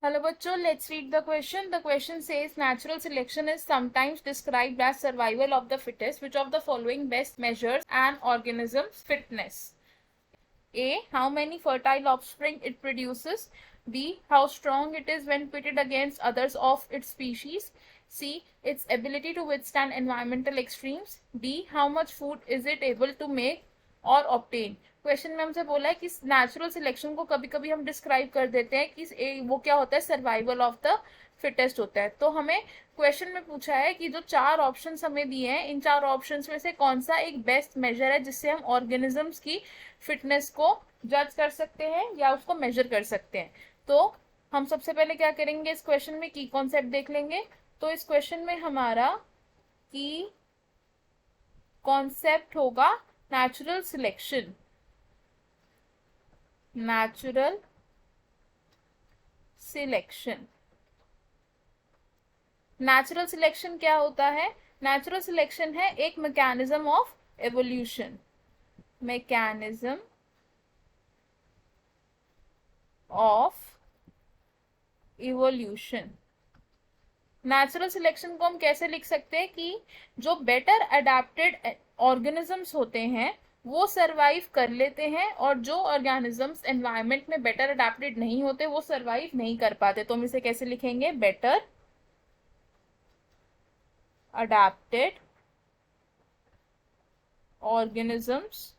Hello bachcho, let's read the question. The question says natural selection is sometimes described as survival of the fittest. Which of the following best measures an organism's fitness? A. How many fertile offspring it produces. B. How strong it is when pitted against others of its species. C. Its ability to withstand environmental extremes. D. How much food is it able to make और obtain. Question में हमसे बोला है कि natural selection को कभी कभी हम डिस्क्राइब कर देते हैं कि वो क्या होता है, सर्वाइवल ऑफ द फिटेस्ट होता है। तो हमें क्वेश्चन में पूछा है कि जो चार ऑप्शंस हमें दिए हैं, इन चार ऑप्शंस में से कौन सा एक बेस्ट मेजर है जिससे हम ऑर्गेनिजम्स की फिटनेस को जज कर सकते हैं या उसको मेजर कर सकते हैं। तो हम सबसे पहले क्या करेंगे, इस क्वेश्चन में की कॉन्सेप्ट देख लेंगे। तो इस क्वेश्चन में हमारा की कॉन्सेप्ट होगा natural selection. Natural selection, natural selection क्या होता है? नेचुरल सिलेक्शन है एक mechanism of evolution. Mechanism of evolution. Natural selection को हम कैसे लिख सकते हैं कि जो बेटर अडेप्टेड ऑर्गेनिजम्स होते हैं वो सरवाइव कर लेते हैं, और जो ऑर्गेनिजम्स एनवायरनमेंट में बेटर अडेप्टेड नहीं होते वो सरवाइव नहीं कर पाते। तो हम इसे कैसे लिखेंगे? Better adapted organisms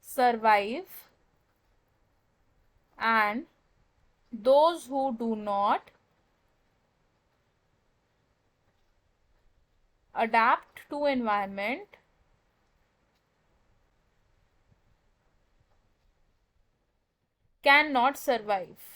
survive and those who do not adapt to environment cannot survive।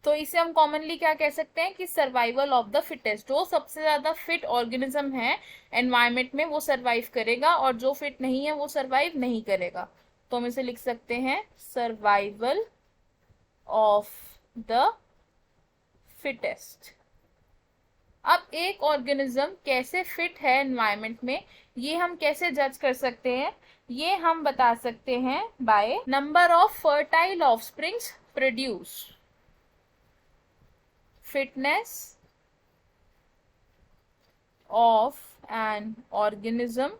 तो इसे हम कॉमनली क्या कह सकते हैं कि सर्वाइवल ऑफ द फिटेस्ट। जो सबसे ज्यादा फिट ऑर्गेनिज्म है एनवायरमेंट में वो सर्वाइव करेगा, और जो फिट नहीं है वो सर्वाइव नहीं करेगा। तो हम इसे लिख सकते हैं सर्वाइवल ऑफ द फिटेस्ट। अब एक ऑर्गेनिज्म कैसे फिट है एनवायरनमेंट में, ये हम कैसे जज कर सकते हैं? ये हम बता सकते हैं by number of fertile offsprings produce. Fitness of an organism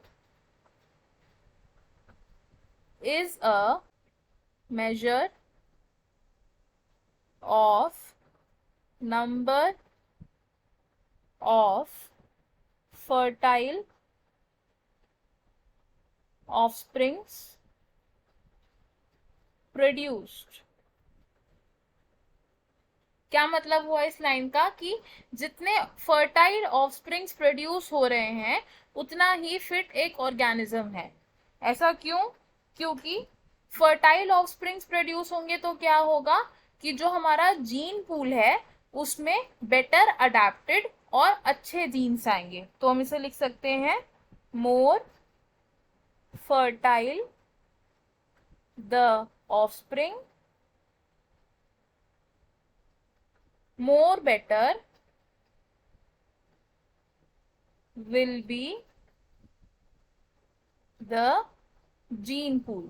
is a measure of number of fertile offsprings produced। क्या मतलब हुआ इस लाइन का कि जितने फर्टाइल ऑफस्प्रिंग्स प्रोड्यूस हो रहे हैं उतना ही फिट एक ऑर्गेनिज्म है। ऐसा क्यों? क्योंकि फर्टाइल ऑफस्प्रिंग्स प्रोड्यूस होंगे तो क्या होगा कि जो हमारा जीन पूल है उसमें बेटर अडेप्टेड और अच्छे जीन्स आएंगे। तो हम इसे लिख सकते हैं more fertile the offspring, more better will be the gene pool।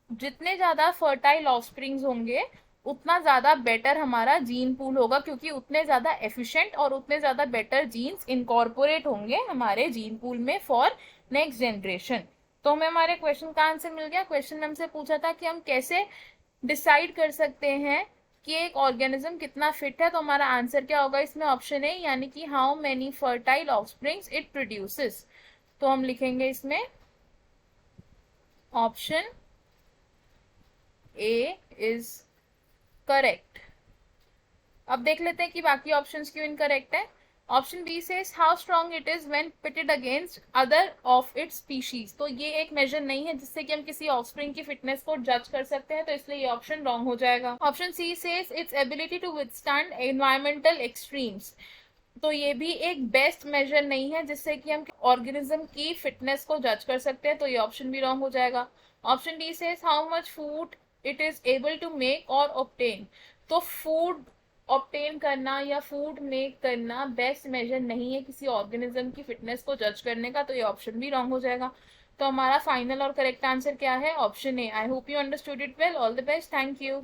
जितने ज्यादा फर्टाइल ऑफस्प्रिंग्स होंगे उतना ज्यादा बेटर हमारा जीन पूल होगा, क्योंकि उतने ज्यादा एफिशिएंट और उतने ज्यादा बेटर जीन्स इनकॉर्पोरेट होंगे हमारे जीन पूल में फॉर नेक्स्ट जनरेशन। तो हमें हमारे क्वेश्चन का आंसर मिल गया। क्वेश्चन में हमसे पूछा था कि हम कैसे डिसाइड कर सकते हैं कि एक ऑर्गेनिज्म कितना फिट है। तो हमारा आंसर क्या होगा इसमें? ऑप्शन ए, यानी कि how many fertile offsprings it produces. तो हम लिखेंगे इसमें ऑप्शन ए इज करेक्ट। अब देख लेते हैं कि बाकी ऑप्शंस क्यों इनकरेक्ट है। ऑप्शन बी से how strong it is when pitted against other of its species. तो ये एक मेजर नहीं है जिससे कि हम किसी ऑफस्प्रिंग की फिटनेस को जज कर सकते हैं, तो इसलिए ये ऑप्शन रॉन्ग हो जाएगा। ऑप्शन सी से its ability to withstand environmental extremes. तो ये भी एक बेस्ट मेजर नहीं है जिससे कि हम ऑर्गेनिज्म की फिटनेस को जज कर सकते हैं, तो ये ऑप्शन भी रॉन्ग हो जाएगा। ऑप्शन डी से how much food it is able to make और ऑब्टेन। तो फूड ऑब्टेन करना या फूड मेक करना बेस्ट मेजर नहीं है किसी ऑर्गेनिज्म की फिटनेस को जज करने का, तो ये ऑप्शन भी रॉन्ग हो जाएगा। तो हमारा फाइनल और करेक्ट आंसर क्या है? Option A. I hope you understood it well. All the best. Thank you.